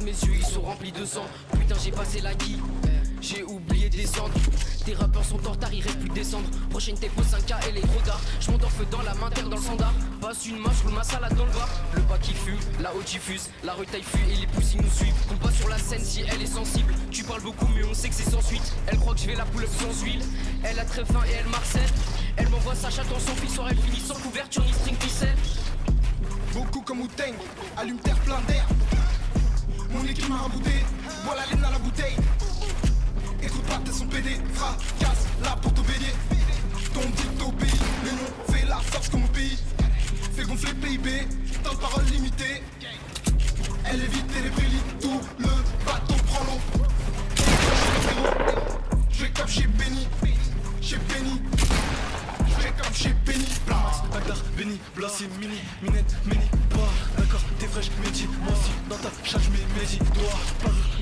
mes yeux ils sont remplis de sang. Putain j'ai passé la guille, j'ai oublié de descendre. Tes rappeurs sont en retard, il reste plus de décembre. Prochaine tempo 5K, elle est trop tard. J'monte en feu dans la main, terre dans le standard. Passe une main, j'roule ma salade dans le bar. Le bas qui fume, la haute diffuse. La retaille fuit et les pouces ils nous suivent. Combat sur la scène si elle est sensible. Tu parles beaucoup mais on sait que c'est sans suite. Elle croit que je vais la pull up sans huile. Elle a très faim et elle marcelle. Elle m'envoie sa chatte en son fils, soir elle finit sans couverture ni string ficelle. Beaucoup comme Wu-Tang, allume terre plein d'air. Mon équipe m'a rabouté, bois la laine à la bouteille. Écoute pas, t'es son PD, fracasse là pour t'obéir. Ton dit obéit, mais non, fais la force comme au pays. Fais gonfler PIB, temps de parole limitée. Elle évite et les brilles, tout le bâton prend l'eau. Je vais comme chez Benny, chez Benny. Je vais comme chez Benny, Max, Bagdad, Benny, Blassi, Mini, Minette, Mini, pas d'accord, t'es fraîche, Mehdi, moi aussi, dans ta chatte, j'mets Mehdi, toi,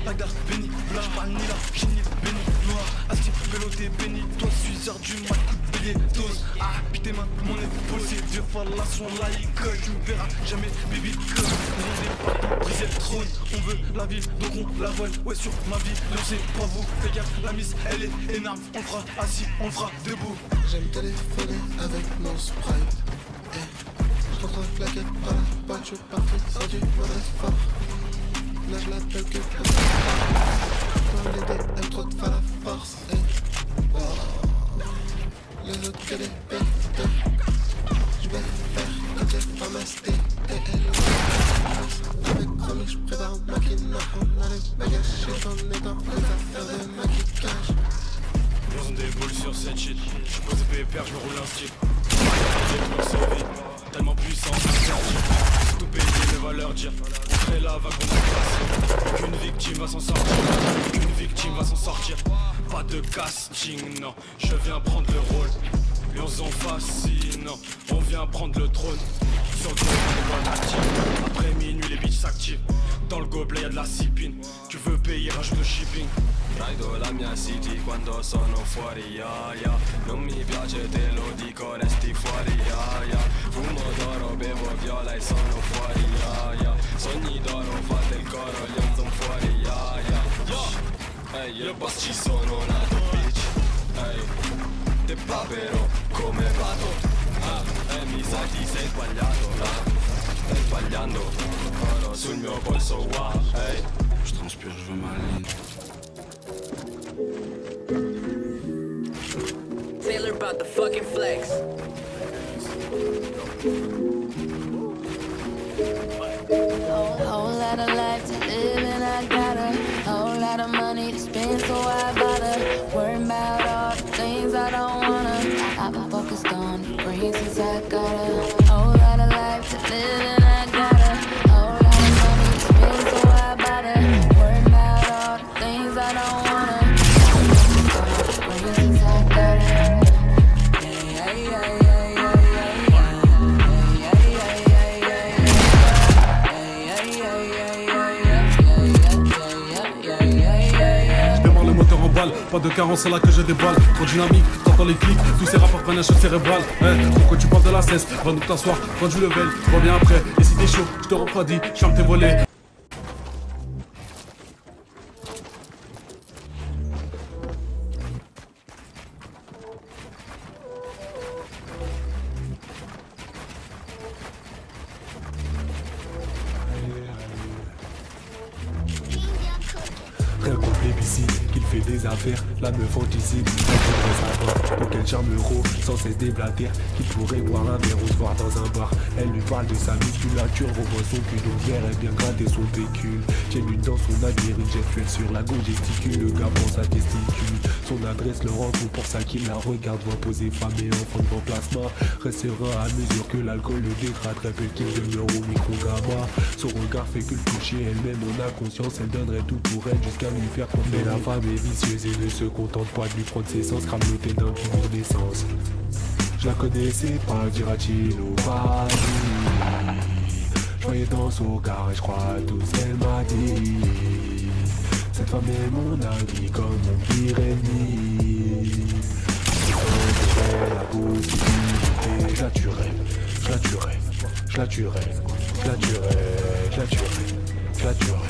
Bagdad, Benny, Blas, j'parle ni là, Chini, Benny, noir, Asti, vélo, t'es béni, toi, 6h du mat, coup de bélier, dose, ah, puis tes mains, mon épaule, c'est vieux fallations, là, il colle, tu me verras jamais, baby, que, on est pas pour briser le trône, on veut la ville, donc on la vole, ouais, sur ma vie, non, c'est pas vous, fais gaffe, la miss, elle est énorme, on le fera assis, on le fera debout. J'aime téléphoner avec mon sprite. Je t'entends claquer par la boîte, je suis parti sans du mauvais fort. Là je l'appelle que dans l'idée, aime trop de faire la force. Les autres que des bêtes. Je vais faire que des femmes ST. Avec Chromie, je prépare un maquina. On a les bagages, j'en ai dans les affaires de maquillage. Ils ont des boules sur cette shit. J'suis posé pépère, j'me roule un style. J'ai trop sauvé, tellement puissant, c'est tout payé, mais va leur dire. Après la vague on a passé. Qu'une victime va s'en sortir. Qu'une victime va s'en sortir. Pas de casting, non. Je viens prendre le rôle. Et on s'en fascine, non. On vient prendre le trône. Sur le dos, on est active. Après minuit, les bitches s'activent. Dans le gobelet y'a de la cipine. Tu veux payer, rajoute le shipping. Raido la mia city quando sono fuori, yeah. Non mi piace, te lo dico, resti fuori, yeah. Fumo d'oro, bevo viola e sono fuori, yeah. Sogni d'oro, fate il coro, gli sono fuori, yeah. Ehi, il boss ci sono nato, bitch. Ehi, te papero come vado. Mi sa ti sei sbagliato, stai sbagliando. Oro sul mio polso, wow. Ehi, je transpire, je veux ma ligne. Taylor about the fucking flex. Whole lot of life to live and I got a whole lot of money to spend, so I gotta worry about all the things I don't wanna. I'm focused on the reasons I got a whole lot of life to live and I got a whole lot of money to spend, so I gotta worry about all the things I don't wanna. I'm focused on the reasons I got a pas de carence, c'est là que je déballe. Trop dynamique, t'entends les clics, tous ces rapports prennent un choc cérébral. Pourquoi tu parles de la cesse, va nous t'asseoir, prends du level, reviens après. Et si t'es chaud, je te refroidis, je ferme tes volets. Rien contre plébiscite, qu'il fait des affaires, la meuf anticipe. Elle voudrait savoir de quel charme euro, sans cesse déblatère, qu'il pourrait boire un verre ou se voir dans un bar. Elle lui parle de sa musculature, revoit son cul, donc hier elle vient gratter son pécule. J'ai lu dans son admirine gestuelle sur la gauche gesticule, le gars prend sa testicule. Son adresse le rend fou, pour ça qu'il la regarde, voit poser femme et enfant devant plasma. Restera à mesure que l'alcool le dégrade, répète qu'il demeure au micro-gamma. Son regard fait que le toucher elle-même, on a conscience, elle donnerait tout pour elle jusqu'à lui faire confiance. Mais la femme est vicieuse et ne se contente pas de lui prendre ses sens, cramotée d'un figure d'essence. Je la connaissais pas, dira-t-il au paradis. Je voyais dans son regard et je crois à tout ce qu'elle m'a dit. Cette femme est mon ami comme mon pire ennemi. La possibilité, je la tuerai, je la tuerai, je la tuerai, je la tuerai, je la tuerai, je la tuerai.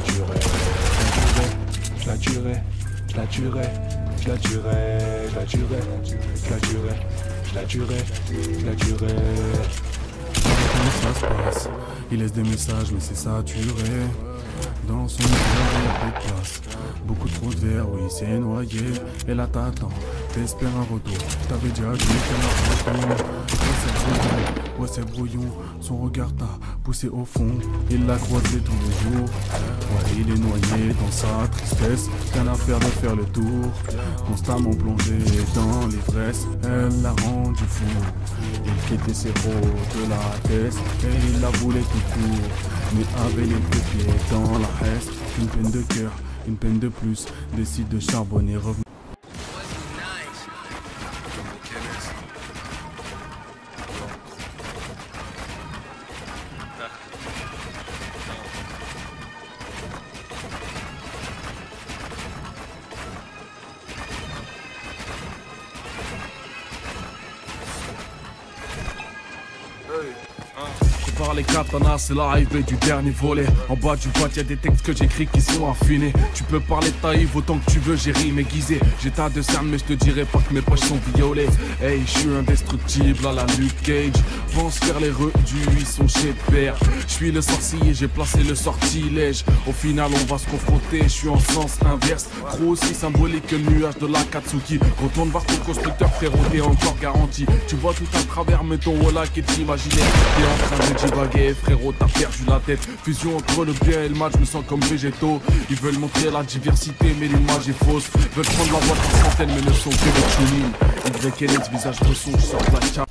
tuerai, je la tuerai, je la tuerai, je la tuerai, je la tuerai, je la tuerai, je la tuerai, je la tuerai. Comment ça se passe? Il laisse des messages mais c'est saturé. Dans son cœur il n'y a plus de place. Beaucoup trop de verre, oui c'est noyé. Et là t'attends, t'espères un retour. T'avais déjà dit qu'elle a retour. Ouais c'est brouillon, son regard t'a poussé au fond. Il l'a croisé tous les jours. Ouais il est noyé dans sa tristesse. Qu'un affaire de faire le tour. Constamment plongé dans l'ivresse. Elle l'a rendu fou. Il quittait ses rots de la tête. Et il la voulait tout court. Mais avait les deux pieds dans la haisse. Une peine de cœur, une peine de plus. Décide de charbonner, revenir. Par les katanas, c'est l'arrivée du dernier volet. En bas du boîte, y'a des textes que j'écris qui sont affinés. Tu peux parler taïf autant que tu veux, j'ai rimé aiguisé. J'ai tas de cernes, mais je te dirai pas que mes poches sont violées. Hey, je suis indestructible à la Luke Cage. Pense faire les redus, ils sont chez père. Je suis le sorcier, j'ai placé le sortilège. Au final, on va se confronter, je suis en sens inverse. Trop aussi symbolique que le nuage de la Katsuki. Retourne voir ton constructeur, frérot, t'es encore garanti. Tu vois tout à travers, mais ton walla qui est imaginaire. T'es en train de divaguer, frérot, t'as perdu la tête. Fusion entre le bien et le mal, je me sens comme végétaux. Ils veulent montrer la diversité, mais l'image est fausse. Veulent prendre la voix par centaines, mais ne sont que des tuning. YLS, visage de son, je sors de la cave.